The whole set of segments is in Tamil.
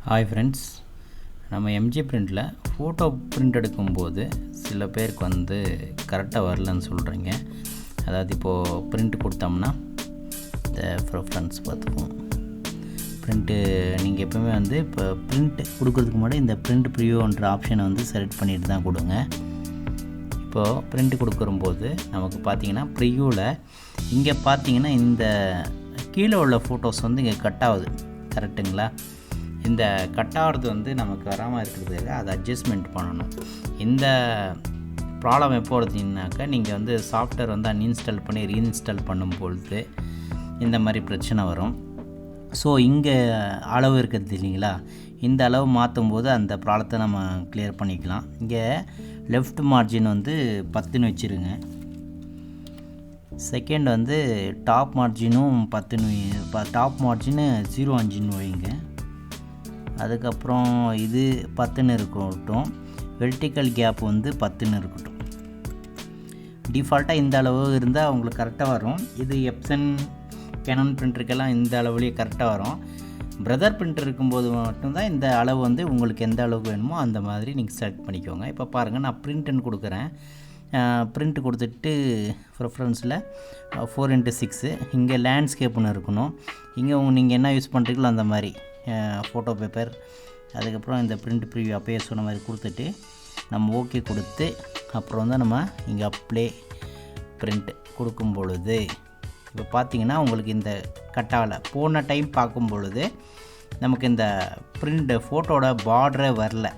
ஹாய் ஃப்ரெண்ட்ஸ், நம்ம எம்ஜி பிரிண்டில் ஃபோட்டோ பிரிண்ட் எடுக்கும்போது சில பேருக்கு வந்து கரெக்டாக வரலன்னு சொல்கிறீங்க. அதாவது இப்போது பிரிண்ட் கொடுத்தோம்னா இந்த ப்ரிஃபரன்ஸ் பார்த்துக்குவோம். பிரிண்ட்டு நீங்கள் எப்போவுமே வந்து இப்போ பிரிண்ட் கொடுக்குறதுக்கு முன்னாடி இந்த பிரிண்ட் ப்ரிவியூன்ற ஆப்ஷனை வந்து செலக்ட் பண்ணிட்டு தான் கொடுங்க. இப்போது பிரிண்ட் கொடுக்கும்போது நமக்கு பார்த்தீங்கன்னா ப்ரிவியூவில் இங்கே பார்த்தீங்கன்னா இந்த கீழே உள்ள ஃபோட்டோஸ் வந்து இங்கே கட் ஆகுது. கரெக்டுங்களா? இந்த கட் ஆகிறது வந்து நமக்கு வராமல் இருக்கிறதுக்கு அதை அட்ஜஸ்ட்மெண்ட் பண்ணணும். இந்த ப்ராப்ளம் எப்போ வருதுன்னாக்கா நீங்கள் வந்து சாஃப்ட்வேர் வந்து அன்இன்ஸ்டால் பண்ணி ரீஇன்ஸ்டால் பண்ணும்பொழுது இந்த மாதிரி பிரச்சனை வரும். ஸோ இங்கே அளவு இருக்கிறது இல்லைங்களா, இந்த அளவு மாற்றும் போது அந்த ப்ராப்ளத்தை நம்ம கிளியர் பண்ணிக்கலாம். இங்கே லெஃப்ட் மார்ஜின் வந்து 10ன்னு வச்சுருங்க. செகண்ட் வந்து டாப் மார்ஜினும் 10ன்னு, டாப் மார்ஜினு 0.5ன்னு வைங்க. அதுக்கப்புறம் இது 10ன்னு இருக்கட்டும். வெர்டிக்கல் கேப் வந்து 10ன்னு இருக்கட்டும். டிஃபால்ட்டாக இந்த அளவு இருந்தால் உங்களுக்கு கரெக்டாக வரும். இது எப்சன் கேனான் பிரிண்டருக்கெல்லாம் இந்த அளவுலேயே கரெக்டாக வரும். பிரதர் பிரிண்டர் இருக்கும்போது மட்டும்தான் இந்த அளவு வந்து உங்களுக்கு எந்த அளவுக்கு வேணுமோ அந்த மாதிரி நீங்கள் செலக்ட் பண்ணிக்கோங்க. இப்போ பாருங்கள், நான் பிரிண்ட்டுன்னு கொடுக்குறேன். பிரிண்ட் கொடுத்துட்டு ப்ரிஃபரன்ஸில் 4x6 இங்கே லேண்ட்ஸ்கேப்னு இருக்கணும். இங்கே நீங்கள் என்ன யூஸ் பண்ணுறீங்களோ அந்த மாதிரி ஃபோட்டோ பேப்பர், அதுக்கப்புறம் இந்த பிரிண்ட் ப்ரிவியூ அப்பயே சொன்ன மாதிரி கொடுத்துட்டு நம்ம ஓகே கொடுத்து அப்புறம் வந்து நம்ம இங்கே அப்ளை பிரிண்ட் கொடுக்கும் பொழுது இப்போ பார்த்திங்கன்னா உங்களுக்கு இந்த கட்டாவில் போன டைம் பார்க்கும் பொழுது நமக்கு இந்த பிரிண்ட் ஃபோட்டோட பார்டரே வரல.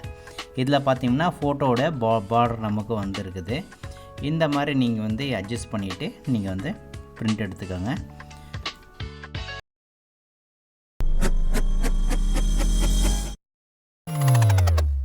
இதில் பார்த்திங்கன்னா ஃபோட்டோட பார்டர் நமக்கு வந்துருக்குது. இந்த மாதிரி நீங்கள் வந்து அட்ஜஸ்ட் பண்ணிவிட்டு நீங்கள் வந்து பிரிண்ட் எடுத்துக்கோங்க.